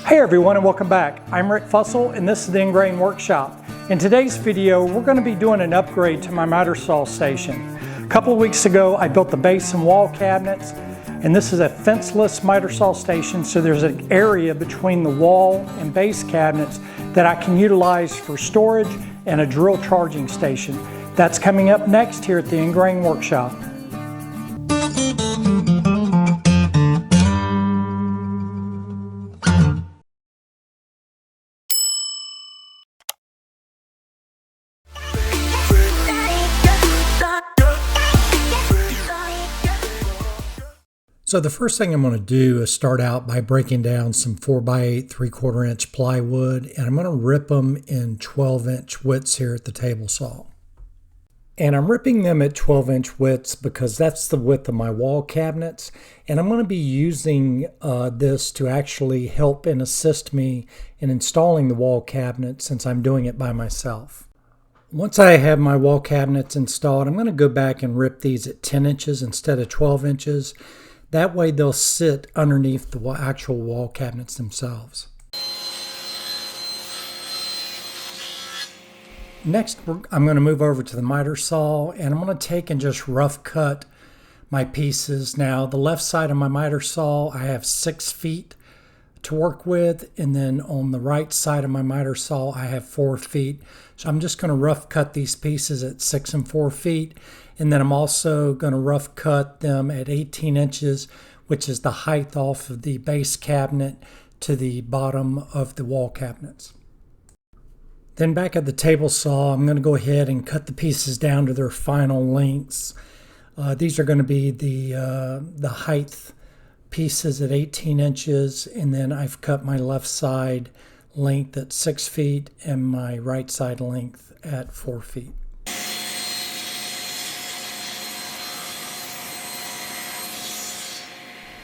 Hey everyone, and welcome back. I'm Rick Fussell and this is the Ingrain Workshop. In today's video, we're going to be doing an upgrade to my miter saw station. A couple of weeks ago, I built the base and wall cabinets, and this is a fenceless miter saw station, so there's an area between the wall and base cabinets that I can utilize for storage and a drill charging station. That's coming up next here at the Ingrain Workshop. So the first thing I'm going to do is start out by breaking down some 4x8 3/4 inch plywood, and I'm going to rip them in 12-inch widths here at the table saw. And I'm ripping them at 12-inch widths because that's the width of my wall cabinets, and I'm going to be using this to actually help and assist me in installing the wall cabinets since I'm doing it by myself. Once I have my wall cabinets installed, I'm going to go back and rip these at 10 inches instead of 12 inches. That way they'll sit underneath the actual wall cabinets themselves. Next, I'm going to move over to the miter saw, and I'm going to take and just rough cut my pieces. Now, the left side of my miter saw, I have 6 feet to work with, and then on the right side of my miter saw, I have 4 feet. So I'm just going to rough cut these pieces at 6 and 4 feet. And then I'm also going to rough cut them at 18 inches, which is the height off of the base cabinet to the bottom of the wall cabinets. Then back at the table saw, I'm going to go ahead and cut the pieces down to their final lengths. These are going to be the height pieces at 18 inches, and then I've cut my left side length at 6 feet and my right side length at 4 feet.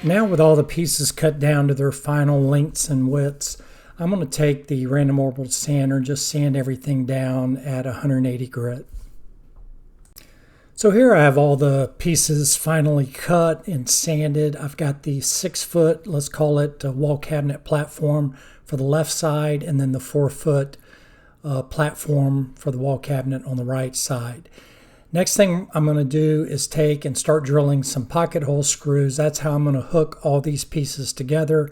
Now with all the pieces cut down to their final lengths and widths, I'm going to take the random orbital sander and just sand everything down at 180 grit. So here I have all the pieces finally cut and sanded. I've got the 6-foot, let's call it a wall cabinet platform for the left side, and then the 4-foot platform for the wall cabinet on the right side. Next thing I'm going to do is take and start drilling some pocket hole screws. That's how I'm going to hook all these pieces together.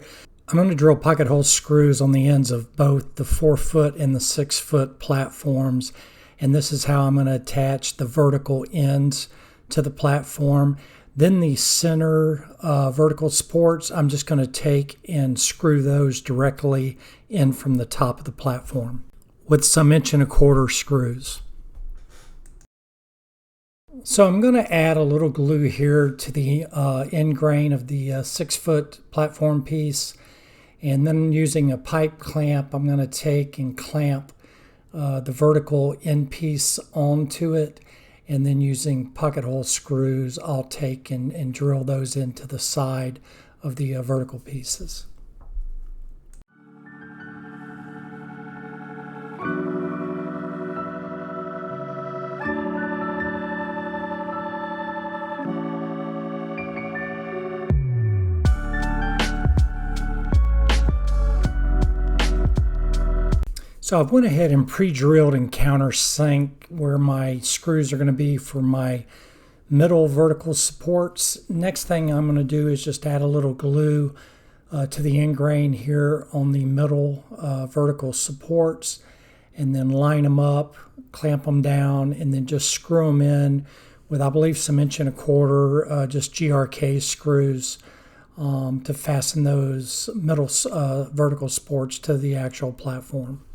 I'm going to drill pocket hole screws on the ends of both the 4-foot and the 6-foot platforms. And this is how I'm going to attach the vertical ends to the platform. Then the center vertical supports, I'm just going to take and screw those directly in from the top of the platform with some 1¼ inch screws. So I'm going to add a little glue here to the end grain of the 6-foot platform piece, and then using a pipe clamp I'm going to take and clamp the vertical end piece onto it, and then using pocket hole screws I'll take and drill those into the side of the vertical pieces. So I've went ahead and pre-drilled and countersunk where my screws are going to be for my middle vertical supports. Next thing I'm going to do is just add a little glue to the end grain here on the middle vertical supports, and then line them up, clamp them down, and then just screw them in with, I believe, some 1¼ inch just GRK screws to fasten those middle vertical supports to the actual platform.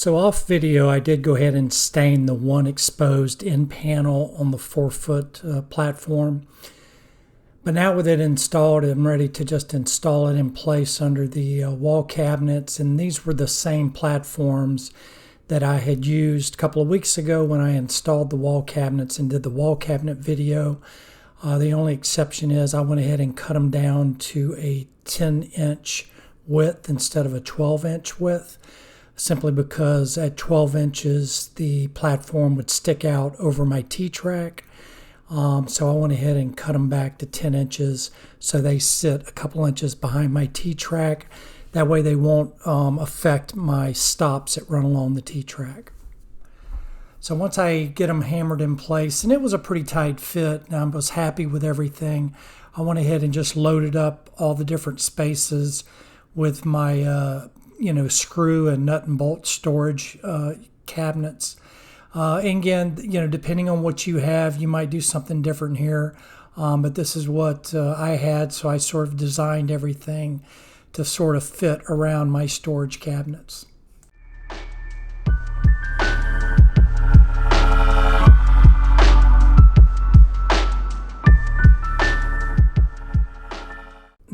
So off video, I did go ahead and stain the one exposed end panel on the 4-foot platform. But now with it installed, I'm ready to just install it in place under the wall cabinets. And these were the same platforms that I had used a couple of weeks ago when I installed the wall cabinets and did the wall cabinet video. The only exception is I went ahead and cut them down to a 10-inch width instead of a 12-inch width, simply because at 12 inches the platform would stick out over my T-track. So I went ahead and cut them back to 10 inches so they sit a couple inches behind my T-track. That way they won't affect my stops that run along the T-track. So once I get them hammered in place, and it was a pretty tight fit, and I was happy with everything, I went ahead and just loaded up all the different spaces with my screw and nut and bolt storage cabinets. And again, depending on what you have, you might do something different here. But this is what I had, so I sort of designed everything to sort of fit around my storage cabinets.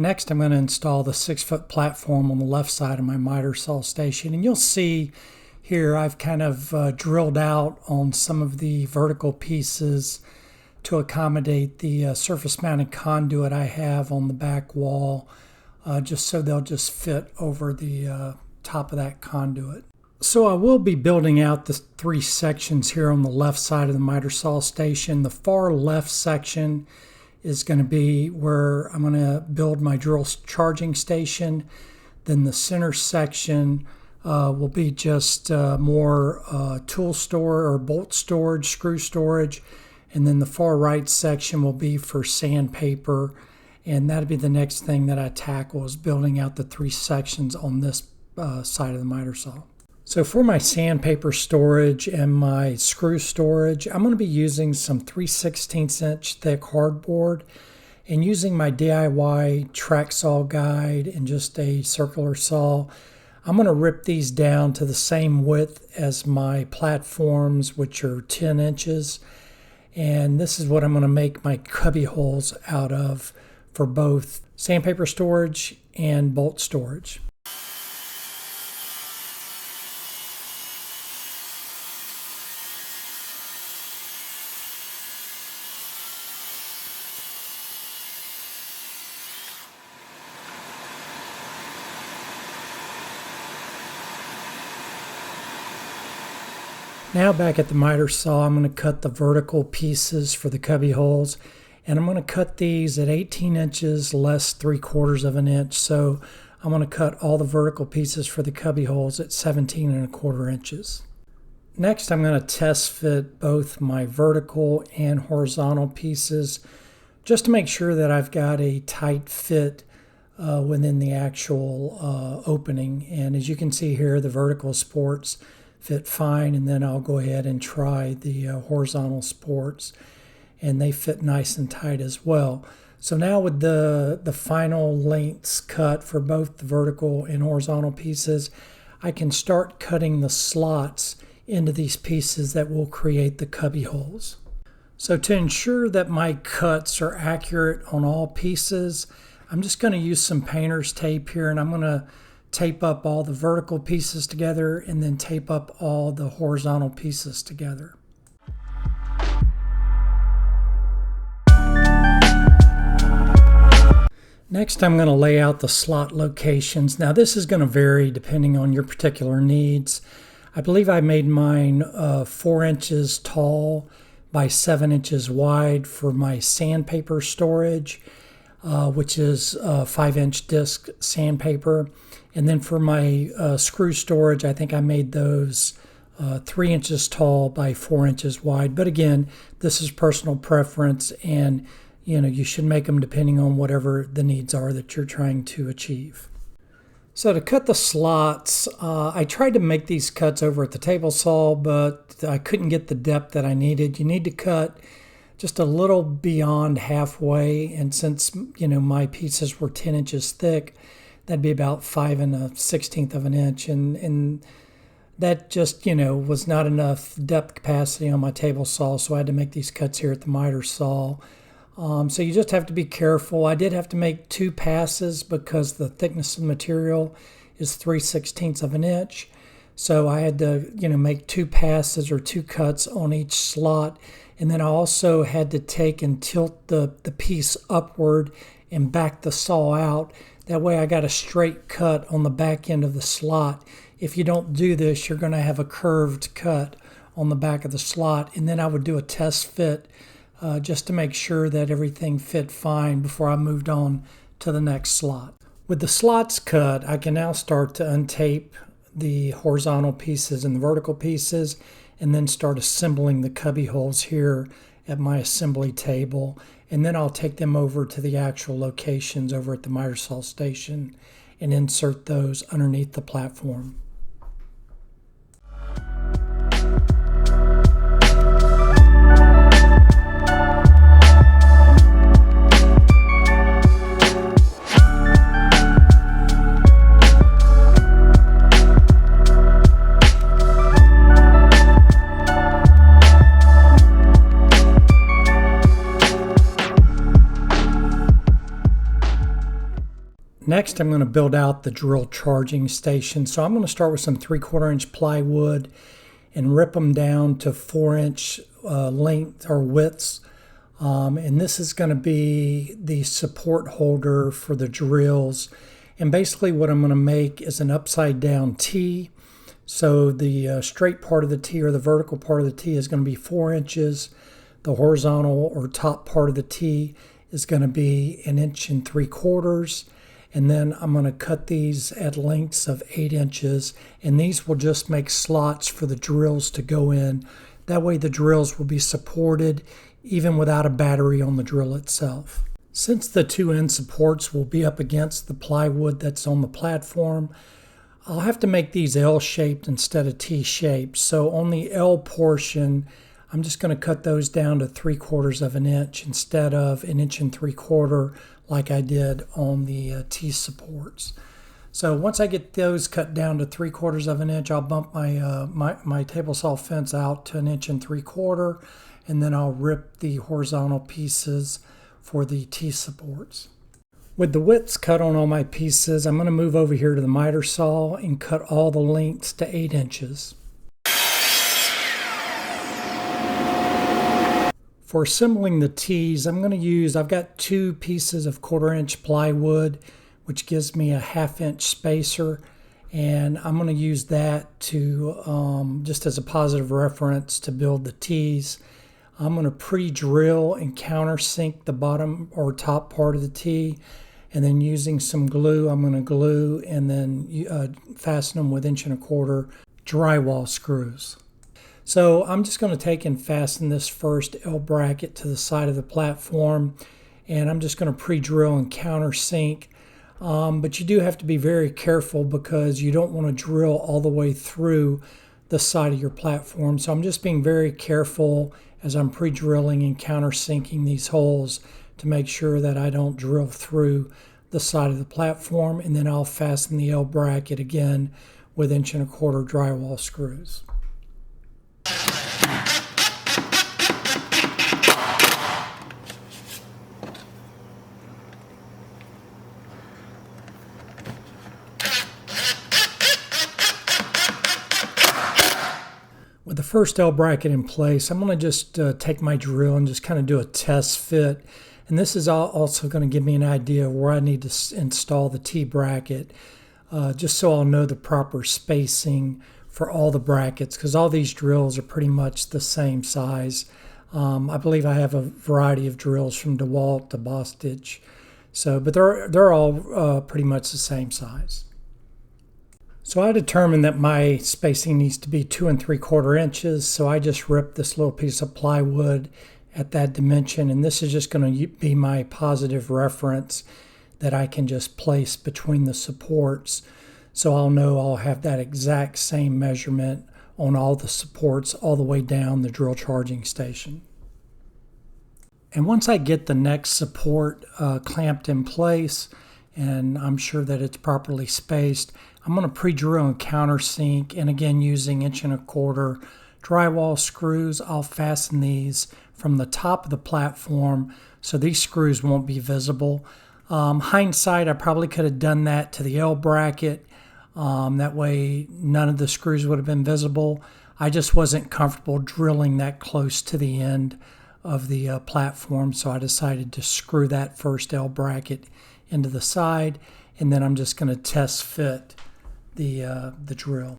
Next, I'm going to install the 6-foot platform on the left side of my miter saw station. And you'll see here I've kind of drilled out on some of the vertical pieces to accommodate the surface mounted conduit I have on the back wall, just so they'll just fit over the top of that conduit. So I will be building out the 3 sections here on the left side of the miter saw station. The far left section is going to be where I'm going to build my drill charging station. Then the center section will be just more tool store or bolt storage, screw storage. And then the far right section will be for sandpaper. And that'll be the next thing that I tackle, is building out the 3 sections on this side of the miter saw. So for my sandpaper storage and my screw storage, I'm going to be using some 3/16 inch thick hardboard, and using my DIY track saw guide and just a circular saw, I'm going to rip these down to the same width as my platforms, which are 10 inches. And this is what I'm going to make my cubby holes out of for both sandpaper storage and bolt storage. Now back at the miter saw, I'm going to cut the vertical pieces for the cubby holes, and I'm going to cut these at 18 inches less 3/4 of an inch. So I'm going to cut all the vertical pieces for the cubby holes at 17 1/4 inches. Next, I'm going to test fit both my vertical and horizontal pieces just to make sure that I've got a tight fit within the actual opening. And as you can see here, the vertical supports fit fine, and then I'll go ahead and try the horizontal supports, and they fit nice and tight as well. So now with the final lengths cut for both the vertical and horizontal pieces, I can start cutting the slots into these pieces that will create the cubby holes. So to ensure that my cuts are accurate on all pieces, I'm just going to use some painter's tape here, and I'm going to tape up all the vertical pieces together and then tape up all the horizontal pieces together. Next, I'm going to lay out the slot locations. Now this is going to vary depending on your particular needs. I believe I made mine 4 inches tall by 7 inches wide for my sandpaper storage, which is 5-inch disc sandpaper. And then for my screw storage, I think I made those 3 inches tall by 4 inches wide. But again, this is personal preference, and you should make them depending on whatever the needs are that you're trying to achieve. So to cut the slots, I tried to make these cuts over at the table saw, but I couldn't get the depth that I needed. You need to cut just a little beyond halfway, and since my pieces were 10 inches thick, that'd be about 5 1/16 of an inch, and that just, was not enough depth capacity on my table saw, so I had to make these cuts here at the miter saw. So you just have to be careful. I did have to make 2 passes because the thickness of the material is 3/16 of an inch. So I had to, make 2 passes or 2 cuts on each slot. And then I also had to take and tilt the piece upward and back the saw out. That way I got a straight cut on the back end of the slot. If you don't do this, you're going to have a curved cut on the back of the slot. And then I would do a test fit just to make sure that everything fit fine before I moved on to the next slot. With the slots cut, I can now start to untape the horizontal pieces and the vertical pieces, and then start assembling the cubby holes here at my assembly table. And then I'll take them over to the actual locations over at the miter saw station and insert those underneath the platform. Next, I'm going to build out the drill charging station. So I'm going to start with some 3/4 inch plywood and rip them down to 4-inch length or widths. And this is going to be the support holder for the drills. And basically what I'm going to make is an upside down T. So the straight part of the T or the vertical part of the T is going to be 4 inches. The horizontal or top part of the T is going to be 1 3/4 inches. And then I'm going to cut these at lengths of 8 inches, and these will just make slots for the drills to go in. That way the drills will be supported even without a battery on the drill itself. Since the 2 end supports will be up against the plywood that's on the platform, I'll have to make these L-shaped instead of T-shaped. So on the L portion, I'm just going to cut those down to 3/4 of an inch instead of 1 3/4 inches like I did on the T supports. So once I get those cut down to 3/4 of an inch, I'll bump my table saw fence out to 1 3/4 inches, and then I'll rip the horizontal pieces for the T supports. With the widths cut on all my pieces, I'm going to move over here to the miter saw and cut all the lengths to 8 inches. For assembling the T's, I've got 2 pieces of 1/4 inch plywood, which gives me a 1/2 inch spacer, and I'm going to use that to just as a positive reference to build the T's. I'm going to pre-drill and countersink the bottom or top part of the T, and then using some glue, I'm going to glue and then fasten them with 1 1/4 inch drywall screws. So I'm just going to take and fasten this first L bracket to the side of the platform, and I'm just going to pre-drill and countersink. But you do have to be very careful because you don't want to drill all the way through the side of your platform. So I'm just being very careful as I'm pre-drilling and countersinking these holes to make sure that I don't drill through the side of the platform, and then I'll fasten the L bracket again with 1 1/4 inch drywall screws. With the first L bracket in place, I'm going to just take my drill and just kind of do a test fit. And this is also going to give me an idea of where I need to install the T bracket, just so I'll know the proper spacing for all the brackets, because all these drills are pretty much the same size. I believe I have a variety of drills from DeWalt to Bostitch, but they're all pretty much the same size. So I determined that my spacing needs to be 2 3/4 inches, so I just ripped this little piece of plywood at that dimension, and this is just going to be my positive reference that I can just place between the supports, so I'll know I'll have that exact same measurement on all the supports all the way down the drill charging station. And once I get the next support clamped in place, and I'm sure that it's properly spaced, I'm going to pre-drill a countersink, and again using 1¼ inch drywall screws. I'll fasten these from the top of the platform so these screws won't be visible. Hindsight, I probably could have done that to the L bracket. That way none of the screws would have been visible. I just wasn't comfortable drilling that close to the end of the platform, so I decided to screw that first L bracket into the side, and then I'm just going to test fit the drill.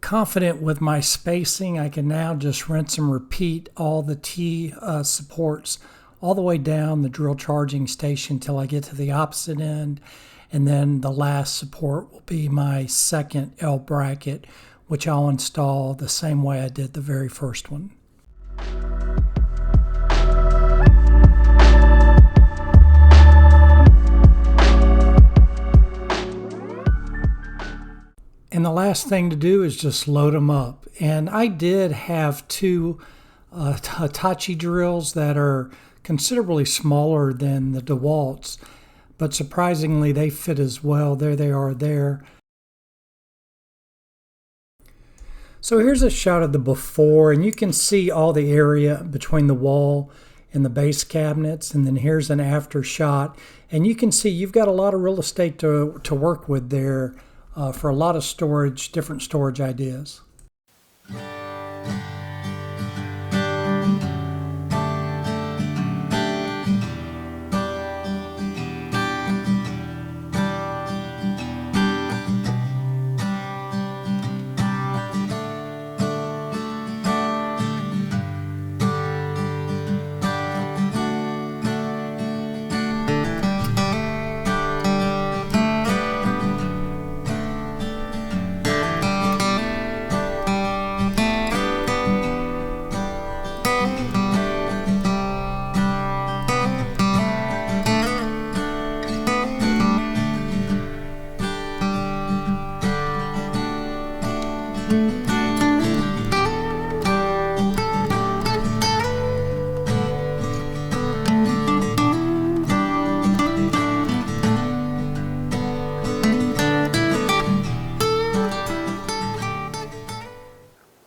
Confident with my spacing, I can now just rinse and repeat all the T supports all the way down the drill charging station till I get to the opposite end, and then the last support will be my second L bracket, which I'll install the same way I did the very first one. And the last thing to do is just load them up. And I did have two Hitachi drills that are considerably smaller than the DeWalt's, but surprisingly they fit as well. There they are there. So here's a shot of the before, and you can see all the area between the wall and the base cabinets, and then here's an after shot, and you can see you've got a lot of real estate to work with there. For a lot of storage, different storage ideas.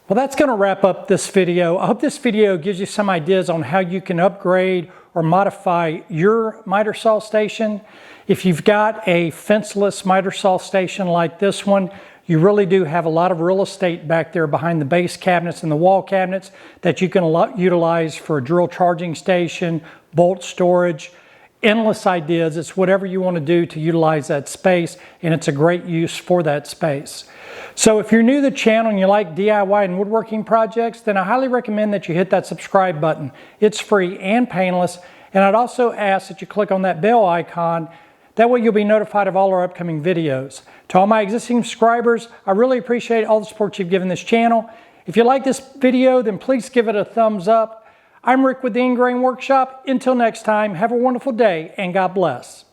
Well, that's going to wrap up this video. I hope this video gives you some ideas on how you can upgrade or modify your miter saw station. If you've got a fenceless miter saw station like this one, you really do have a lot of real estate back there behind the base cabinets and the wall cabinets that you can utilize for a drill charging station, bolt storage, endless ideas. It's whatever you want to do to utilize that space, and it's a great use for that space. So if you're new to the channel and you like DIY and woodworking projects, then I highly recommend that you hit that subscribe button. It's free and painless, and I'd also ask that you click on that bell icon. That way you'll be notified of all our upcoming videos. To all my existing subscribers, I really appreciate all the support you've given this channel. If you like this video, then please give it a thumbs up. I'm Rick with the Ingrain Workshop. Until next time, have a wonderful day and God bless.